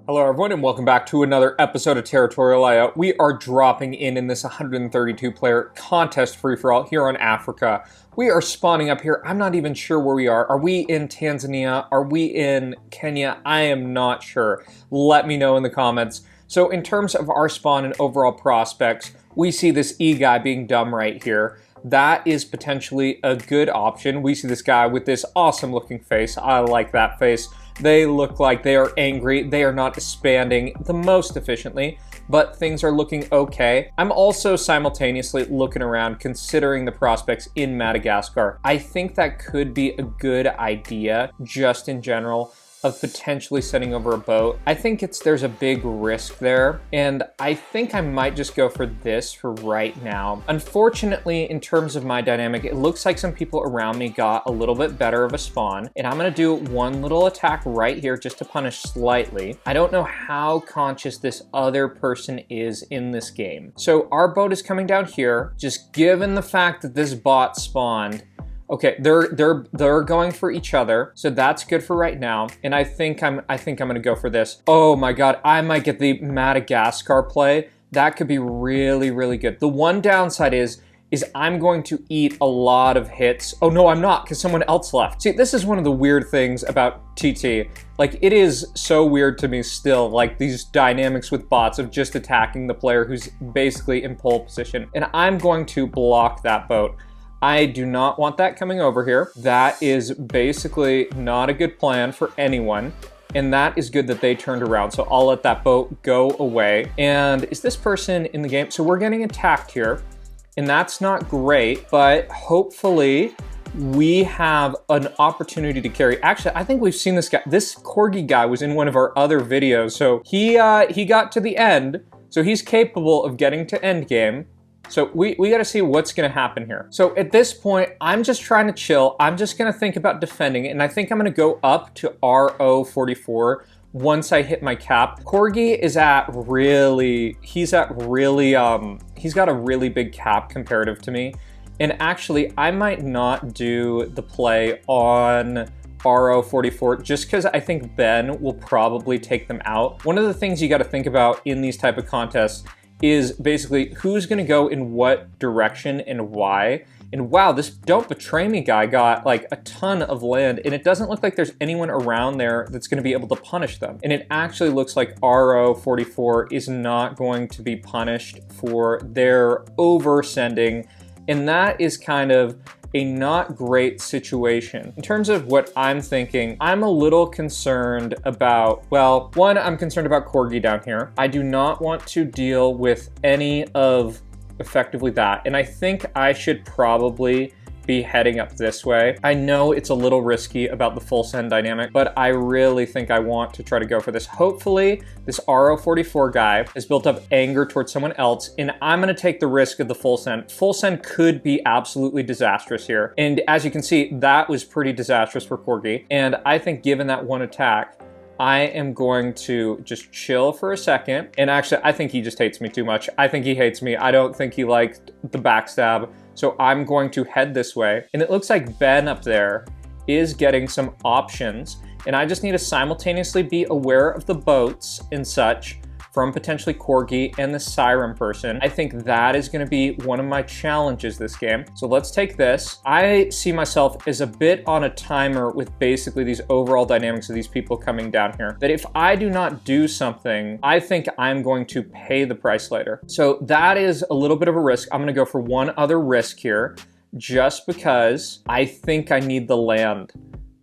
Hello everyone and welcome back to another episode of Territorialio. We are dropping in this 132 player contest free-for-all here on Africa. We are spawning up here. I'm not even sure where we are. Are we in Tanzania? Are we in Kenya? I am not sure. Let me know in the comments. So in terms of our spawn and overall prospects, we see this E guy being dumb right here. That is potentially a good option. We see this guy with this awesome looking face. I like that face. They look like they are angry. They are not expanding the most efficiently, but things are looking okay. I'm also simultaneously looking around considering the prospects in Madagascar. I think that could be a good idea just in general of potentially sending over a boat. I think there's a big risk there, and I think I might just go for this for right now. Unfortunately, in terms of my dynamic, it looks like some people around me got a little bit better of a spawn, and I'm gonna do one little attack right here just to punish slightly. I don't know how conscious this other person is in this game. So our boat is coming down here. Just given the fact that this bot spawned, okay, they're going for each other, so that's good for right now. And I think I'm gonna go for this. Oh my god, I might get the Madagascar play. That could be really, really good. The one downside is I'm going to eat a lot of hits. Oh no, I'm not, because someone else left. See, this is one of the weird things about TT. Like, it is so weird to me still, like these dynamics with bots of just attacking the player who's basically in pole position. And I'm going to block that boat. I do not want that coming over here. That is basically not a good plan for anyone. And that is good that they turned around. So I'll let that boat go away. And is this person in the game? So we're getting attacked here, and that's not great, but hopefully we have an opportunity to carry. Actually, I think we've seen this guy. This Corgi guy was in one of our other videos. So he got to the end. So he's capable of getting to end game. So we gotta see what's gonna happen here. So at this point, I'm just trying to chill. I'm just gonna think about defending it, and I think I'm gonna go up to RO 44 once I hit my cap. Corgi is he's got a really big cap comparative to me. And actually, I might not do the play on RO 44 just because I think Ben will probably take them out. One of the things you gotta think about in these type of contests is basically who's gonna go in what direction and why. And wow, this Don't Betray Me guy got like a ton of land, and it doesn't look like there's anyone around there that's gonna be able to punish them. And it actually looks like RO 44 is not going to be punished for their oversending, and that is kind of a not great situation. In terms of what I'm thinking, I'm a little concerned about, well, one, I'm concerned about Corgi down here. I do not want to deal with any of effectively that. And I think I should probably be heading up this way. I know it's a little risky about the full send dynamic, but I really think I want to try to go for this. Hopefully this RO 44 guy has built up anger towards someone else, and I'm gonna take the risk of the full send. Full send could be absolutely disastrous here. And as you can see, that was pretty disastrous for Corgi. And I think given that one attack, I am going to just chill for a second. And actually, I think he just hates me too much. I think he hates me. I don't think he liked the backstab. So I'm going to head this way. And it looks like Ben up there is getting some options. And I just need to simultaneously be aware of the boats and such from potentially Corgi and the Siren person. I think that is gonna be one of my challenges this game. So let's take this. I see myself as a bit on a timer with basically these overall dynamics of these people coming down here, that if I do not do something, I think I'm going to pay the price later. So that is a little bit of a risk. I'm gonna go for one other risk here, just because I think I need the land.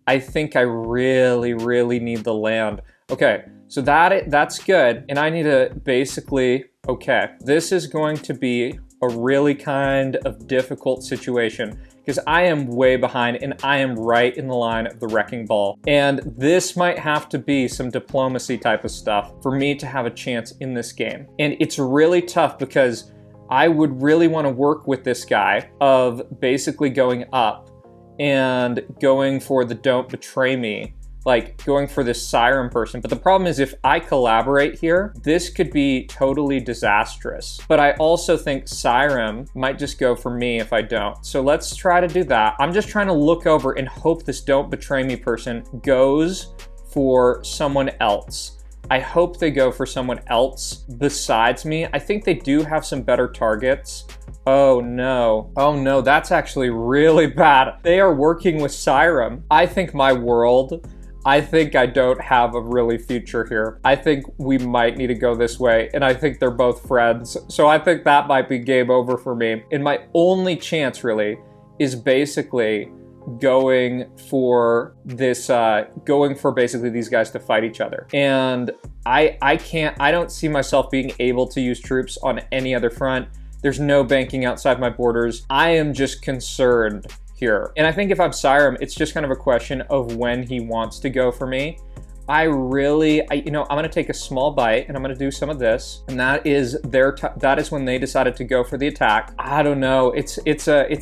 I think I really, really need the land. Okay, so that's good, and I need to basically, okay, this is going to be a really kind of difficult situation because I am way behind and I am right in the line of the wrecking ball. And this might have to be some diplomacy type of stuff for me to have a chance in this game. And it's really tough because I would really want to work with this guy of basically going up and going for the Don't Betray Me, like going for this Siren person. But the problem is if I collaborate here, this could be totally disastrous. But I also think Siren might just go for me if I don't. So let's try to do that. I'm just trying to look over and hope this Don't Betray Me person goes for someone else. I hope they go for someone else besides me. I think they do have some better targets. Oh no. Oh no, that's actually really bad. They are working with Siren. I think I think I don't have a really future here. I think we might need to go this way, and I think they're both friends. So I think that might be game over for me. And my only chance really is basically going for this, going for basically these guys to fight each other. And I don't see myself being able to use troops on any other front. There's no banking outside my borders. I am just concerned here. And I think if I'm Siren, it's just kind of a question of when he wants to go for me. I'm gonna take a small bite and I'm gonna do some of this. And that is that is when they decided to go for the attack. I don't know, it's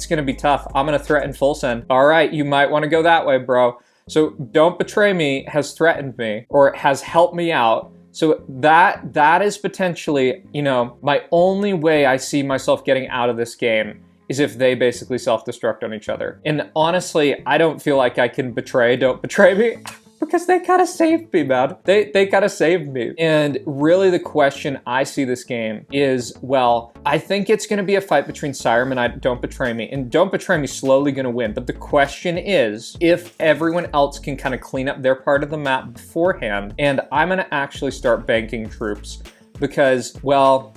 gonna be tough. I'm gonna threaten full send. All right, you might wanna go that way, bro. So Don't Betray Me has threatened me or has helped me out. So that is potentially, my only way I see myself getting out of this game is if they basically self-destruct on each other. And honestly, I don't feel like I can Don't Betray Me because they kind of saved me, man. They kind of saved me. And really the question I see this game is, well, I think it's gonna be a fight between Siren and Don't Betray Me. And Don't Betray Me slowly gonna win. But the question is if everyone else can kind of clean up their part of the map beforehand. And I'm gonna actually start banking troops because, well,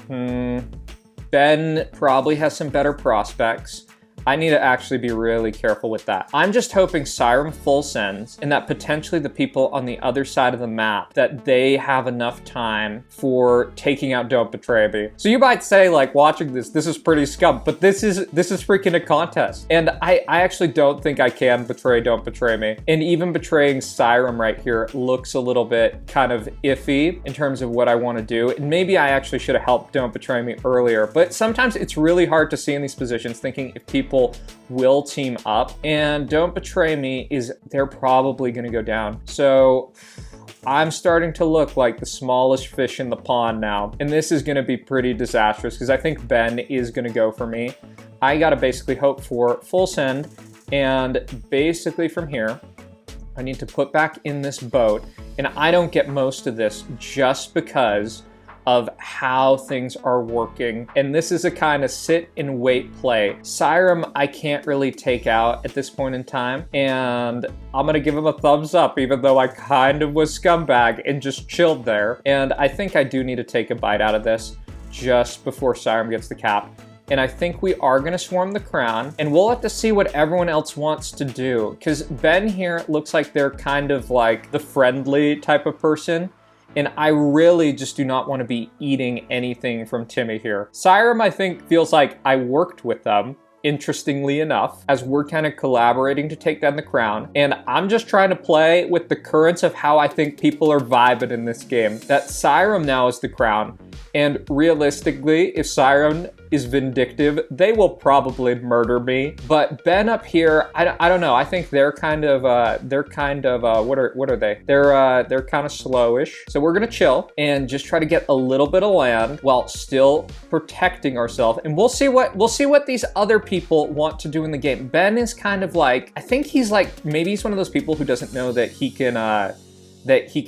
Ben probably has some better prospects. I need to actually be really careful with that. I'm just hoping Siren full sends and that potentially the people on the other side of the map, that they have enough time for taking out Don't Betray Me. So you might say, like, watching this is pretty scum, but this is freaking a contest. And I actually don't think I can Don't Betray Me. And even betraying Siren right here looks a little bit kind of iffy in terms of what I want to do. And maybe I actually should have helped Don't Betray Me earlier, but sometimes it's really hard to see in these positions thinking if people will team up, and Don't Betray Me they're probably gonna go down. So I'm starting to look like the smallest fish in the pond now, and this is gonna be pretty disastrous because I think Ben is gonna go for me. I gotta basically hope for full send, and basically from here, I need to put back in this boat, and I don't get most of this just because of how things are working. And this is a kind of sit and wait play. Siren, I can't really take out at this point in time. And I'm gonna give him a thumbs up, even though I kind of was scumbag and just chilled there. And I think I do need to take a bite out of this just before Siren gets the cap. And I think we are gonna swarm the crown, and we'll have to see what everyone else wants to do. Because Ben here looks like they're kind of like the friendly type of person. And I really just do not want to be eating anything from Timmy here. Siren, I think, feels like I worked with them, interestingly enough, as we're kind of collaborating to take down the crown. And I'm just trying to play with the currents of how I think people are vibing in this game. That Siren now is the crown. And realistically, if Siren is vindictive, they will probably murder me. But Ben up here, I don't know. I think they're kind of what are they? They're kind of slowish. So we're gonna chill and just try to get a little bit of land while still protecting ourselves. And we'll see what these other people want to do in the game. Ben is kind of like, I think he's like, maybe he's one of those people who doesn't know that he can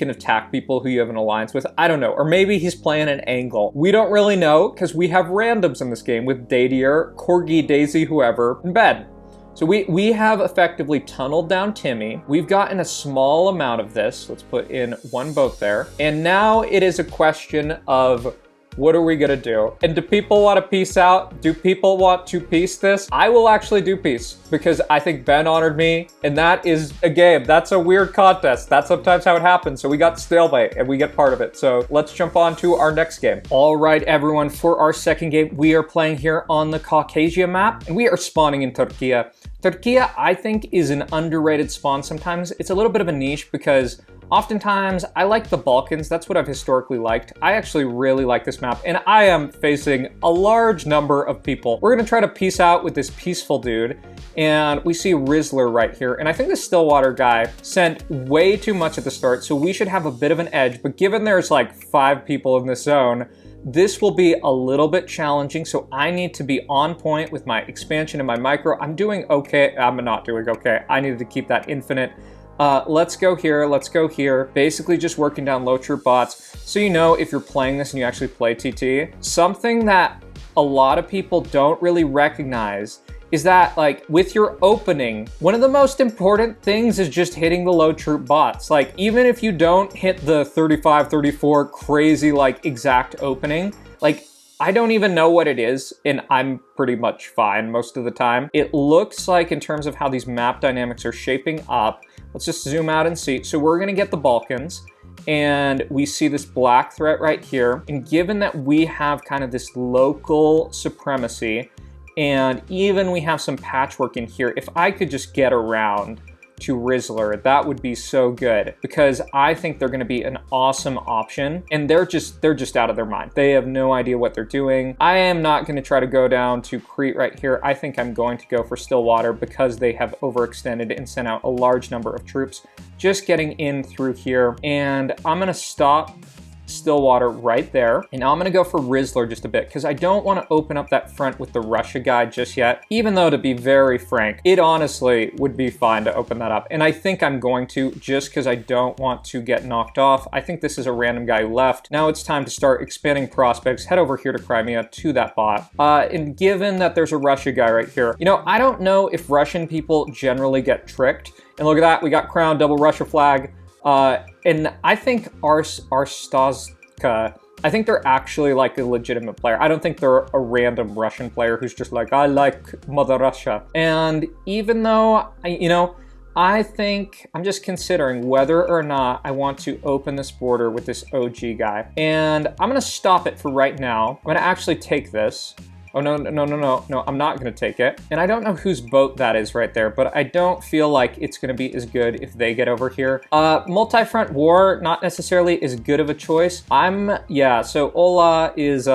attack people who you have an alliance with. I don't know. Or maybe he's playing an angle. We don't really know because we have randoms in this game with Dadier, Corgi, Daisy, whoever, and Ben. So we have effectively tunneled down Timmy. We've gotten a small amount of this. Let's put in one boat there. And now it is a question of, what are we gonna do? And do people want to peace out? Do people want to peace this? I will actually do peace because I think Ben honored me, and that is a game. That's a weird contest. That's sometimes how it happens. So we got stalemate and we get part of it. So let's jump on to our next game. All right, everyone, for our second game, we are playing here on the Caucasia map, and we are spawning in Turkey. Turkey, I think, is an underrated spawn sometimes. It's a little bit of a niche because oftentimes I like the Balkans. That's what I've historically liked. I actually really like this map, and I am facing a large number of people. We're gonna try to peace out with this peaceful dude, and we see Rizzler right here. And I think the Stillwater guy sent way too much at the start, so we should have a bit of an edge. But given there's like 5 people in this zone, this will be a little bit challenging, so I need to be on point with my expansion and my micro. I'm doing okay. I'm not doing okay. I needed to keep that infinite. Let's go here, let's go here. Basically just working down low troop bots. So you know if you're playing this and you actually play TT, something that a lot of people don't really recognize is that, like, with your opening, one of the most important things is just hitting the low troop bots. Like, even if you don't hit the 35, 34 crazy, like, exact opening, like, I don't even know what it is, and I'm pretty much fine most of the time. It looks like, in terms of how these map dynamics are shaping up, let's just zoom out and see. So we're gonna get the Balkans, and we see this black threat right here. And given that we have kind of this local supremacy, and even we have some patchwork in here, if I could just get around to Rizzler, that would be so good, because I think they're going to be an awesome option, and they're just out of their mind. They have no idea what they're doing. I am not going to try to go down to Crete right here. I think I'm going to go for Stillwater because they have overextended and sent out a large number of troops just getting in through here, and I'm going to stop Stillwater right there, and I'm gonna go for Rizzler just a bit because I don't want to open up that front with the Russia guy just yet, even though, to be very frank, it honestly would be fine to open that up, and I think I'm going to, just because I don't want to get knocked off. I think this is a random guy who left. Now it's time to start expanding prospects, head over here to Crimea to that bot, and given that there's a Russia guy right here, you know, I don't know if Russian people generally get tricked, and look at that, we got crown, double Russia flag. And I think our Stazka, I think they're actually like a legitimate player. I don't think they're a random Russian player who's just like, I like Mother Russia. And even though, you know, I think I'm just considering whether or not I want to open this border with this OG guy. And I'm gonna stop it for right now. I'm gonna actually take this. Oh, no, I'm not gonna take it. And I don't know whose boat that is right there, but I don't feel like it's gonna be as good if they get over here. Multi-front war, not necessarily as good of a choice. So Ola is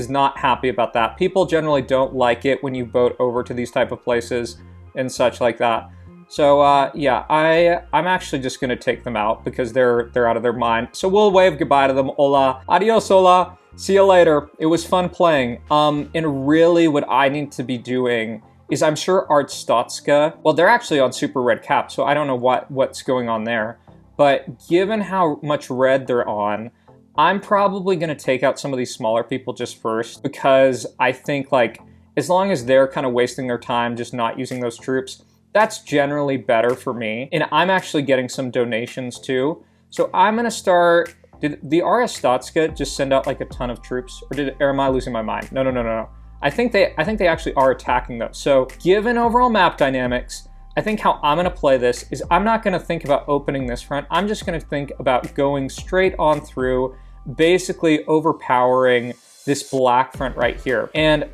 not happy about that. People generally don't like it when you boat over to these type of places and such like that. So yeah, I'm actually just gonna take them out because they're out of their mind. So we'll wave goodbye to them. Ola, adios, Ola. See you later. It was fun playing. And really what I need to be doing is, I'm sure Artstatska, well, they're actually on super red cap, so I don't know what's going on there. But given how much red they're on, I'm probably going to take out some of these smaller people just first, because I think, like, as long as they're kind of wasting their time just not using those troops, that's generally better for me. And I'm actually getting some donations too. So I'm going to start... Did the RS Statska just send out like a ton of troops, or am I losing my mind? No. I think they actually are attacking those. So given overall map dynamics, I think how I'm gonna play this is I'm not gonna think about opening this front. I'm just gonna think about going straight on through, basically overpowering this black front right here. And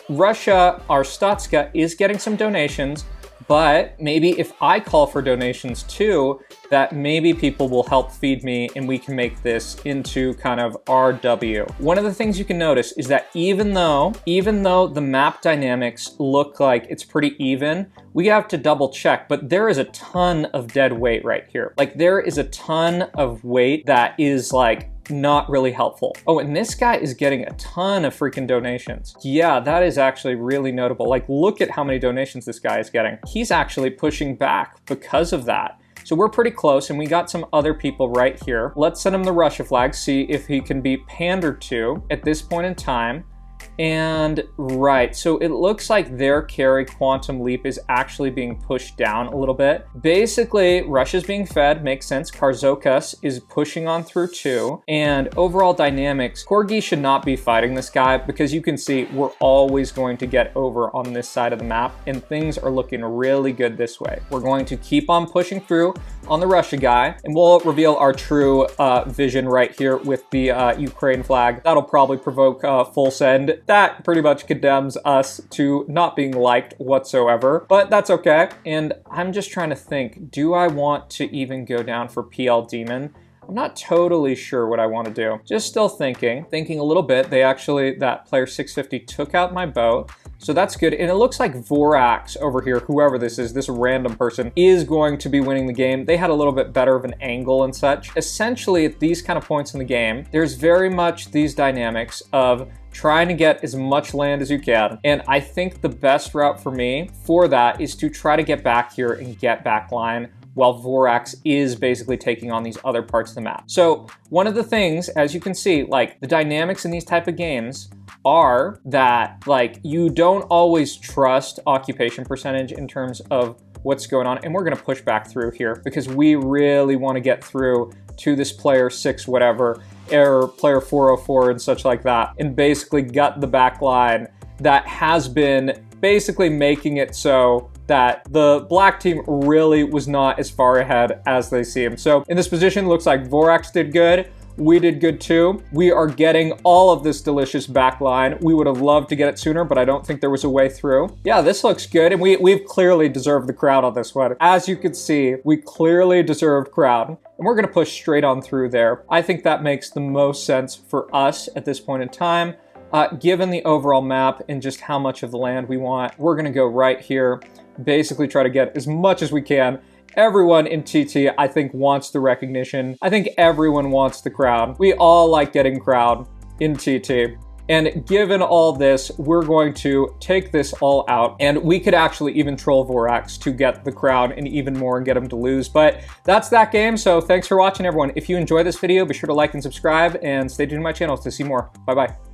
Russia, our Statska, is getting some donations, but maybe if I call for donations too, that maybe people will help feed me and we can make this into kind of RW. One of the things you can notice is that even though the map dynamics look like it's pretty even, we have to double check, but there is a ton of dead weight right here. Like, there is a ton of weight that is like not really helpful. Oh, and this guy is getting a ton of freaking donations. Yeah, that is actually really notable. Like, look at how many donations this guy is getting. He's actually pushing back because of that. So we're pretty close, and we got some other people right here. Let's send him the Russia flag, see if he can be pandered to at this point in time. And right, so it looks like their carry Quantum Leap is actually being pushed down a little bit. Basically, Russia's being fed, makes sense. Karzokas is pushing on through too. And overall dynamics, Corgi should not be fighting this guy because you can see we're always going to get over on this side of the map, and things are looking really good this way. We're going to keep on pushing through on the Russia guy, and we'll reveal our true vision right here with the Ukraine flag. That'll probably provoke full send. That pretty much condemns us to not being liked whatsoever, but that's okay. And I'm just trying to think, do I want to even go down for PL Demon? I'm not totally sure what I want to do. Just still thinking a little bit. That player 650 took out my boat. So that's good. And it looks like Vorax over here, whoever this is, this random person, is going to be winning the game. They had a little bit better of an angle and such. Essentially, at these kind of points in the game, there's very much these dynamics of trying to get as much land as you can. And I think the best route for me for that is to try to get back here and get back line while Vorax is basically taking on these other parts of the map. So one of the things, as you can see, like the dynamics in these type of games are that like you don't always trust occupation percentage in terms of what's going on. And we're gonna push back through here because we really wanna get through to this player 6 whatever, or player 404 and such like that, and basically gut the back line that has been basically making it so that the black team really was not as far ahead as they seem. So in this position, looks like Vorax did good. We did good too. We are getting all of this delicious back line. We would have loved to get it sooner, but I don't think there was a way through. Yeah, this looks good, and we've clearly deserved the crowd on this one. As you can see, we clearly deserved crowd, and we're gonna push straight on through there. I think that makes the most sense for us at this point in time. Given the overall map and just how much of the land we want, we're gonna go right here, basically try to get as much as we can. Everyone in TT, I think, wants the recognition. I think everyone wants the crowd. We all like getting crowd in TT. And given all this, we're going to take this all out, and we could actually even troll Vorax to get the crowd and even more and get him to lose. But that's that game, so thanks for watching, everyone. If you enjoyed this video, be sure to like and subscribe, and stay tuned to my channel to see more. Bye-bye.